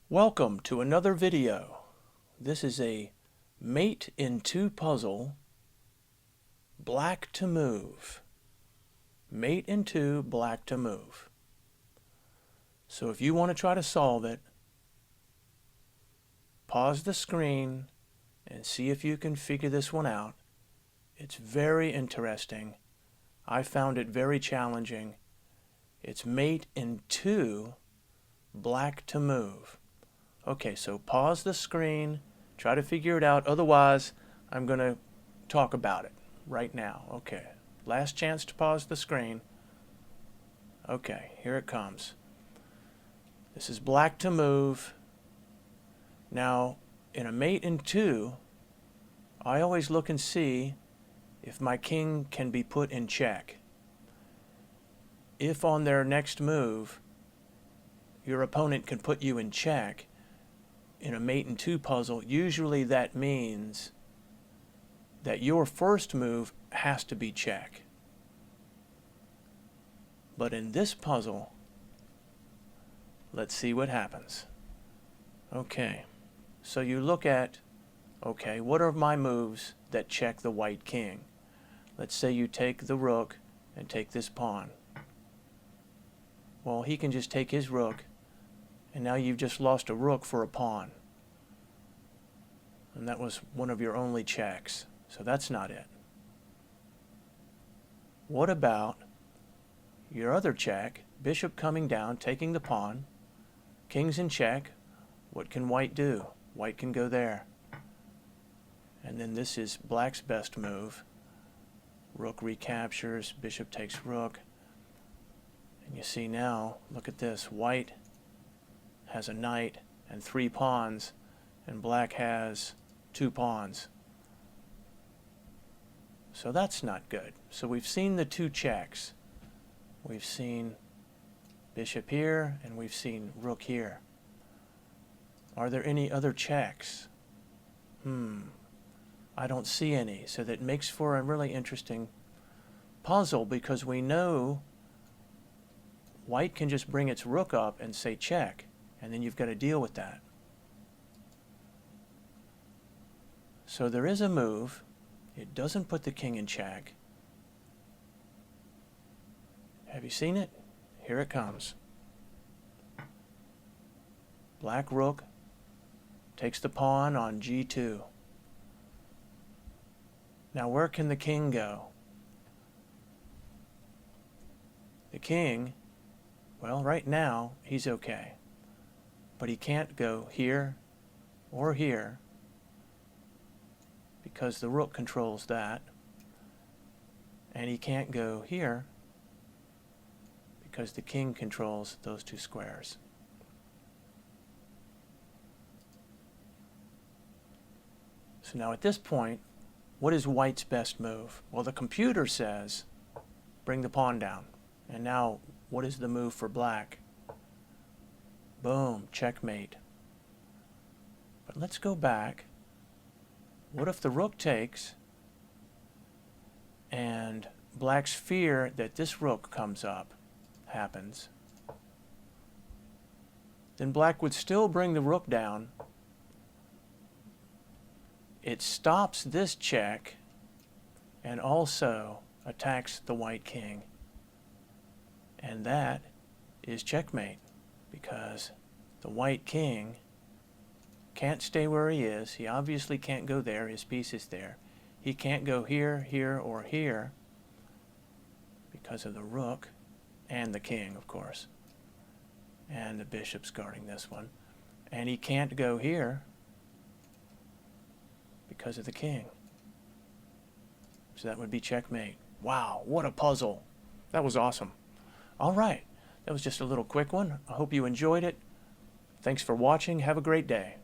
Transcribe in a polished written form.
Welcome to another video. This is a Mate-in-2 puzzle, black to move. Mate-in-2, black to move. So if you want to try to solve it, pause the screen and see if you can figure this one out. It's very interesting. I found it very challenging. It's Mate-in-2, black to move. Okay, so pause the screen, try to figure it out. Otherwise, I'm going to talk about it right now. Okay, last chance to pause the screen. Okay, here it comes. This is black to move. Now, in a Mate-in-2, I always look and see if my king can be put in check. If on their next move, your opponent can put you in check, in a Mate-in-2 puzzle, usually that means that your first move has to be check. But in this puzzle, let's see what happens. Okay, so you look at, okay, what are my moves that check the white king? Let's say you take the rook and take this pawn. Well, he can just take his rook, and now you've just lost a rook for a pawn. And that was one of your only checks. So that's not it. What about your other check? Bishop coming down, taking the pawn. King's in check. What can white do? White can go there. And then this is black's best move. Rook recaptures, bishop takes rook. And you see now, look at this. White has a knight and 3 pawns, and black has 2 pawns. So that's not good. So we've seen the 2 checks. We've seen bishop here, and we've seen rook here. Are there any other checks? I don't see any. So that makes for a really interesting puzzle, because we know white can just bring its rook up and say check, and then you've got to deal with that. So there is a move. It doesn't put the king in check. Have you seen it? Here it comes. Black rook takes the pawn on g2. Now where can the king go? The king, well, right now he's okay. But he can't go here or here, because the rook controls that. And he can't go here because the king controls those 2 squares. So now at this point, what is white's best move? Well, the computer says bring the pawn down. And now what is the move for black? Boom, checkmate. But let's go back. What if the rook takes, and black's fear that this rook comes up happens? Then black would still bring the rook down. It stops this check and also attacks the white king. And that is checkmate, because the white king can't stay where he is. He obviously can't go there. His piece is there. He can't go here, here, or here because of the rook and the king, of course. And the bishop's guarding this one. And he can't go here because of the king. So that would be checkmate. Wow, what a puzzle. That was awesome. All right, that was just a little quick one. I hope you enjoyed it. Thanks for watching. Have a great day.